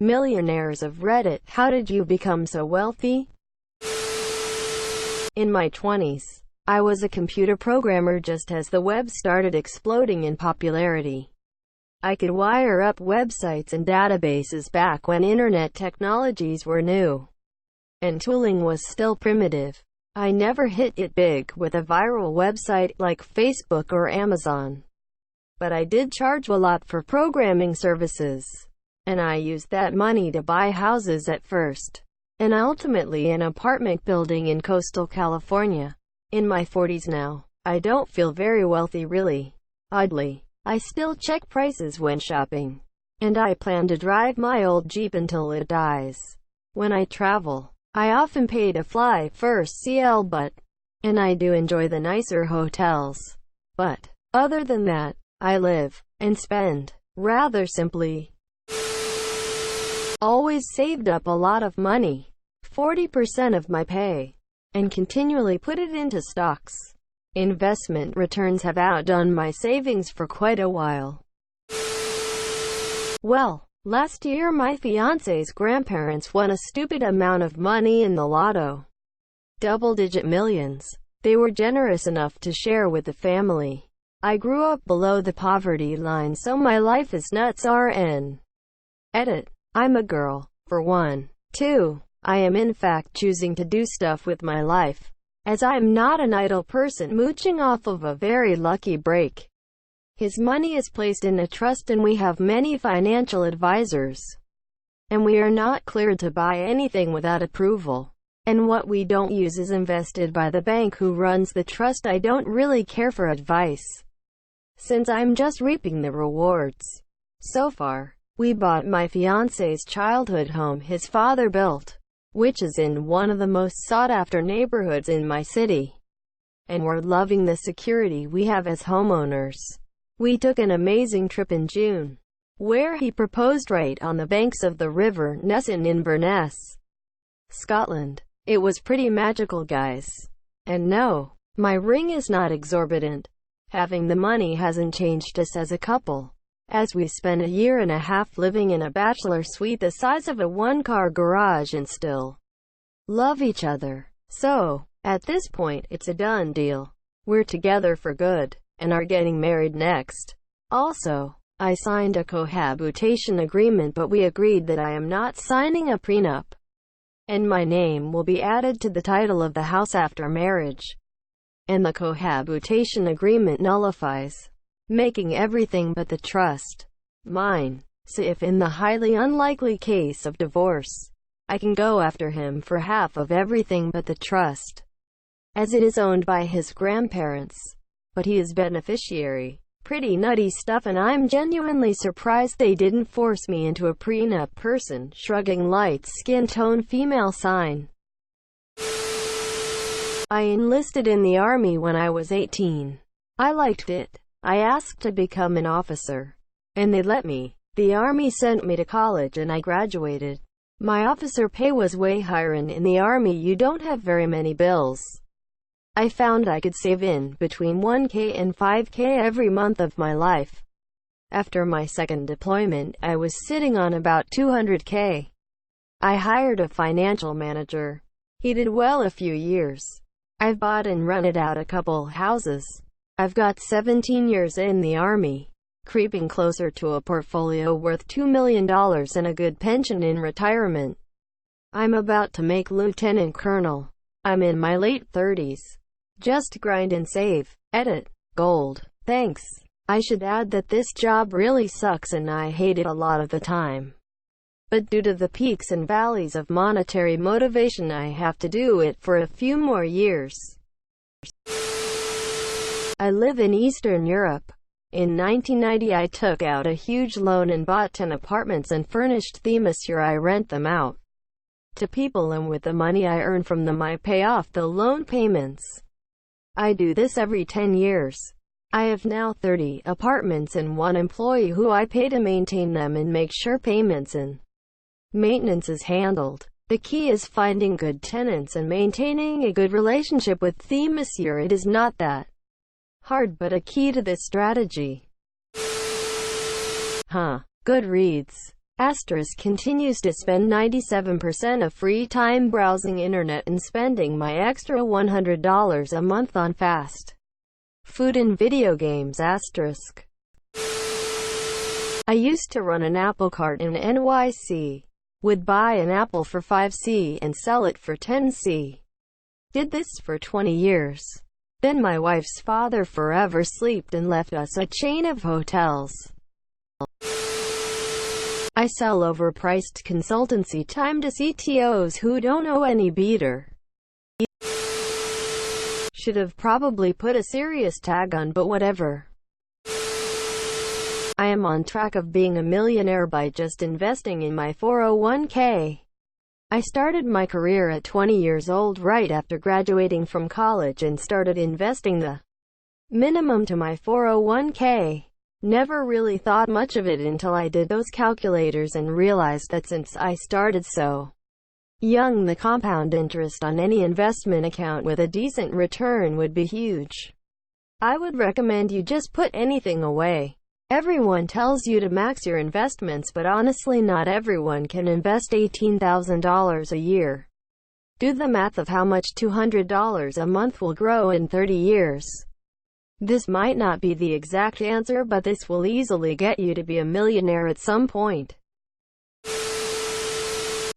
Millionaires of Reddit, how did you become so wealthy? In my 20s, I was a computer programmer just as the web started exploding in popularity. I could wire up websites and databases back when internet technologies were new, and tooling was still primitive. I never hit it big with a viral website like Facebook or Amazon, but I did charge a lot for programming services, and I used that money to buy houses at first, and ultimately an apartment building in coastal California. In my 40s now, I don't feel very wealthy really. Oddly, I still check prices when shopping, and I plan to drive my old Jeep until it dies. When I travel, I often pay to fly first CL and I do enjoy the nicer hotels. But, other than that, I live and spend rather simply. Always saved up a lot of money, 40% of my pay, and continually put it into stocks. Investment returns have outdone my savings for quite a while. Well, last year my fiancé's grandparents won a stupid amount of money in the lotto. Double-digit millions. They were generous enough to share with the family. I grew up below the poverty line, so my life is nuts. RN. Edit. I'm a girl, for one. 2. I am in fact choosing to do stuff with my life, as I am not an idle person mooching off of a very lucky break. His money is placed in a trust and we have many financial advisors. And we are not cleared to buy anything without approval. And what we don't use is invested by the bank who runs the trust. I don't really care for advice, since I'm just reaping the rewards. So far, we bought my fiancé's childhood home his father built, which is in one of the most sought-after neighborhoods in my city. And we're loving the security we have as homeowners. We took an amazing trip in June, where he proposed right on the banks of the River Ness in Inverness, Scotland. It was pretty magical, guys. And no, my ring is not exorbitant. Having the money hasn't changed us as a couple, as we spent a year and a half living in a bachelor suite the size of a one-car garage and still love each other. So, at this point, it's a done deal. We're together for good, and are getting married next. Also, I signed a cohabitation agreement, but we agreed that I am not signing a prenup, and my name will be added to the title of the house after marriage, and the cohabitation agreement nullifies, making everything but the trust mine. So if in the highly unlikely case of divorce, I can go after him for half of everything but the trust, as it is owned by his grandparents, but he is beneficiary. Pretty nutty stuff, and I'm genuinely surprised they didn't force me into a prenup. Person shrugging, light skin tone, female sign. I enlisted in the army when I was 18. I liked it. I asked to become an officer, and they let me. The army sent me to college and I graduated. My officer pay was way higher, and in the army you don't have very many bills. I found I could save in between $1,000 and $5,000 every month of my life. After my second deployment, I was sitting on about $200,000. I hired a financial manager. He did well a few years. I've bought and rented out a couple houses. I've got 17 years in the army, creeping closer to a portfolio worth $2 million and a good pension in retirement. I'm about to make lieutenant colonel. I'm in my late 30s. Just grind and save. Edit. Gold. Thanks. I should add that this job really sucks and I hate it a lot of the time. But due to the peaks and valleys of monetary motivation, I have to do it for a few more years. I live in Eastern Europe. In 1990 I took out a huge loan and bought 10 apartments and furnished them. This year I rent them out to people, and with the money I earn from them I pay off the loan payments. I do this every 10 years. I have now 30 apartments and one employee who I pay to maintain them and make sure payments and maintenance is handled. The key is finding good tenants and maintaining a good relationship with them. This year it is not that hard, but a key to this strategy. Goodreads. Asterisk continues to spend 97% of free time browsing internet and spending my extra $100 a month on fast food and video games. Asterisk. I used to run an apple cart in NYC. Would buy an apple for 5 cents and sell it for 10 cents. Did this for 20 years. Then my wife's father forever slept and left us a chain of hotels. I sell overpriced consultancy time to CTOs who don't know any better. Should have probably put a serious tag on, but whatever. I am on track of being a millionaire by just investing in my 401k. I started my career at 20 years old right after graduating from college and started investing the minimum to my 401k. Never really thought much of it until I did those calculators and realized that since I started so young, the compound interest on any investment account with a decent return would be huge. I would recommend you just put anything away. Everyone tells you to max your investments, but honestly not everyone can invest $18,000 a year. Do the math of how much $200 a month will grow in 30 years. This might not be the exact answer, but this will easily get you to be a millionaire at some point.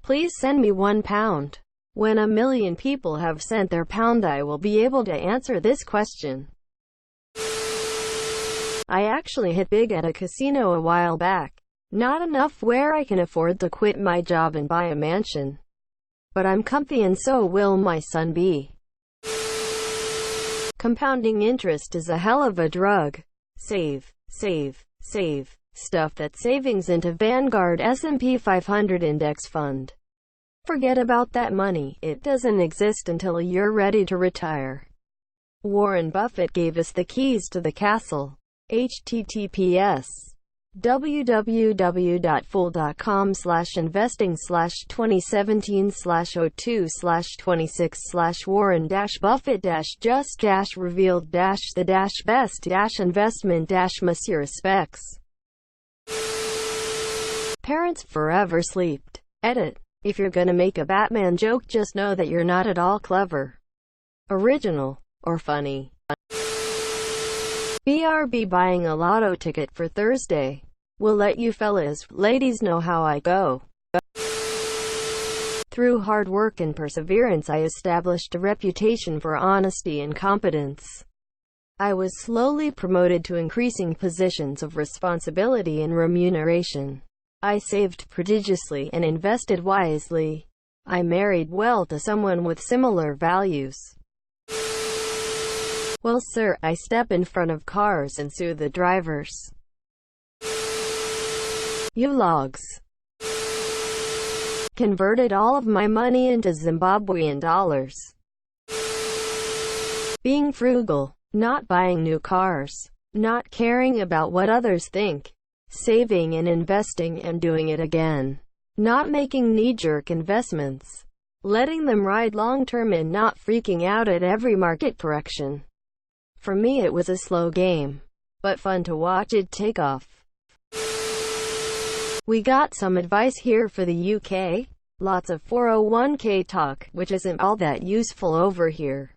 Please send me £1. When 1 million people have sent their pound, I will be able to answer this question. I actually hit big at a casino a while back. Not enough where I can afford to quit my job and buy a mansion. But I'm comfy and so will my son be. Compounding interest is a hell of a drug. Save, save, save. Stuff that savings into Vanguard S&P 500 index fund. Forget about that money. It doesn't exist until you're ready to retire. Warren Buffett gave us the keys to the castle. https://investing/2017/02/26/warren-buffett-just-revealed-the-best-investment-monsieur specs. Parents forever slept. Edit. If you're gonna make a Batman joke, just know that you're not at all clever, original, or funny. BRB buying a lotto ticket for Thursday. Will let you ladies know how I go. Through hard work and perseverance, I established a reputation for honesty and competence. I was slowly promoted to increasing positions of responsibility and remuneration. I saved prodigiously and invested wisely. I married well to someone with similar values. Well, sir, I step in front of cars and sue the drivers. You logs. Converted all of my money into Zimbabwean dollars. Being frugal. Not buying new cars. Not caring about what others think. Saving and investing and doing it again. Not making knee-jerk investments. Letting them ride long-term and not freaking out at every market correction. For me it was a slow game, but fun to watch it take off. We got some advice here for the UK. Lots of 401k talk, which isn't all that useful over here.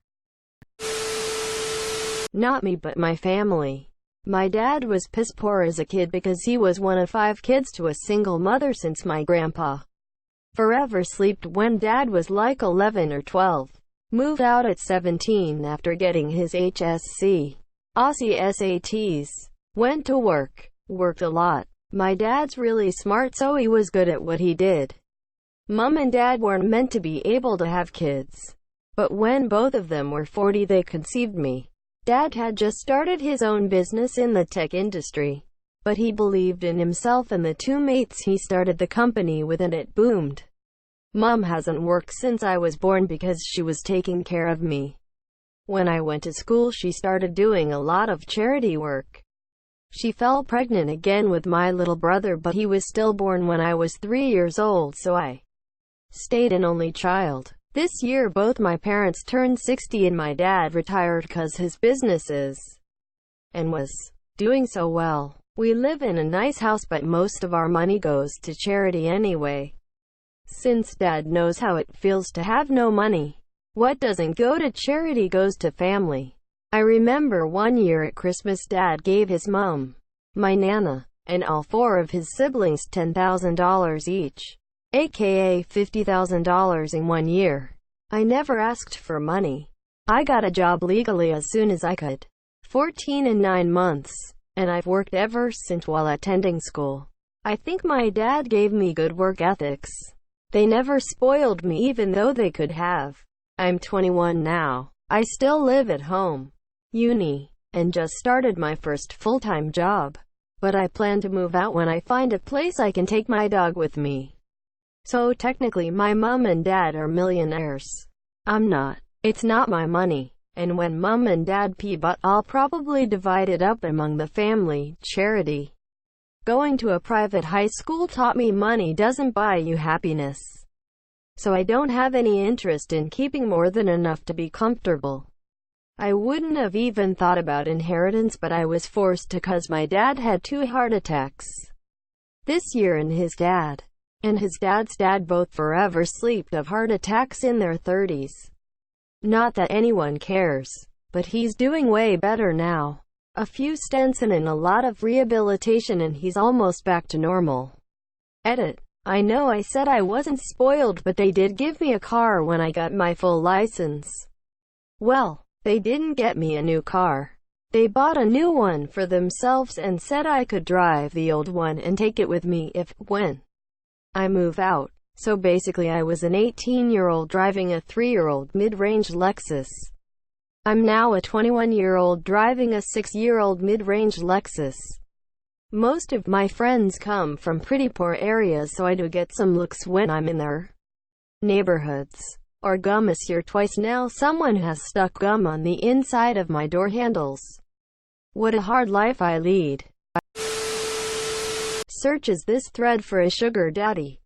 Not me, but my family. My dad was piss poor as a kid because he was one of 5 kids to a single mother since my grandpa forever slept when dad was like 11 or 12. Moved out at 17 after getting his HSC. Aussie SATs. Went to work. Worked a lot. My dad's really smart, so he was good at what he did. Mum and dad weren't meant to be able to have kids. But when both of them were 40, they conceived me. Dad had just started his own business in the tech industry. But he believed in himself and the 2 mates he started the company with, and it boomed. Mum hasn't worked since I was born because she was taking care of me. When I went to school, she started doing a lot of charity work. She fell pregnant again with my little brother, but he was stillborn when I was 3 years old, so I stayed an only child. This year both my parents turned 60 and my dad retired cause his business is and was doing so well. We live in a nice house, but most of our money goes to charity anyway. Since Dad knows how it feels to have no money, what doesn't go to charity goes to family. I remember one year at Christmas Dad gave his mom, my Nana, and all 4 of his siblings $10,000 each, aka $50,000 in 1 year. I never asked for money. I got a job legally as soon as I could. 14 and 9 months. And I've worked ever since while attending school. I think my dad gave me good work ethics. They never spoiled me even though they could have. I'm 21 now. I still live at home. Uni. And just started my first full-time job. But I plan to move out when I find a place I can take my dog with me. So technically my mom and dad are millionaires. I'm not. It's not my money. And when mom and dad pee, but I'll probably divide it up among the family. Charity. Going to a private high school taught me money doesn't buy you happiness. So I don't have any interest in keeping more than enough to be comfortable. I wouldn't have even thought about inheritance, but I was forced to cause my dad had 2 heart attacks this year, and his dad's dad both forever slept of heart attacks in their 30s. Not that anyone cares, but he's doing way better now. A few stents and a lot of rehabilitation and he's almost back to normal. Edit. I know I said I wasn't spoiled, but they did give me a car when I got my full license. Well, they didn't get me a new car. They bought a new one for themselves and said I could drive the old one and take it with me when I move out. So basically I was an 18-year-old driving a 3-year-old mid-range Lexus. I'm now a 21-year-old driving a 6-year-old mid-range Lexus. Most of my friends come from pretty poor areas, so I do get some looks when I'm in their neighborhoods. Or gum this year twice now someone has stuck gum on the inside of my door handles. What a hard life I lead. Searches this thread for a sugar daddy.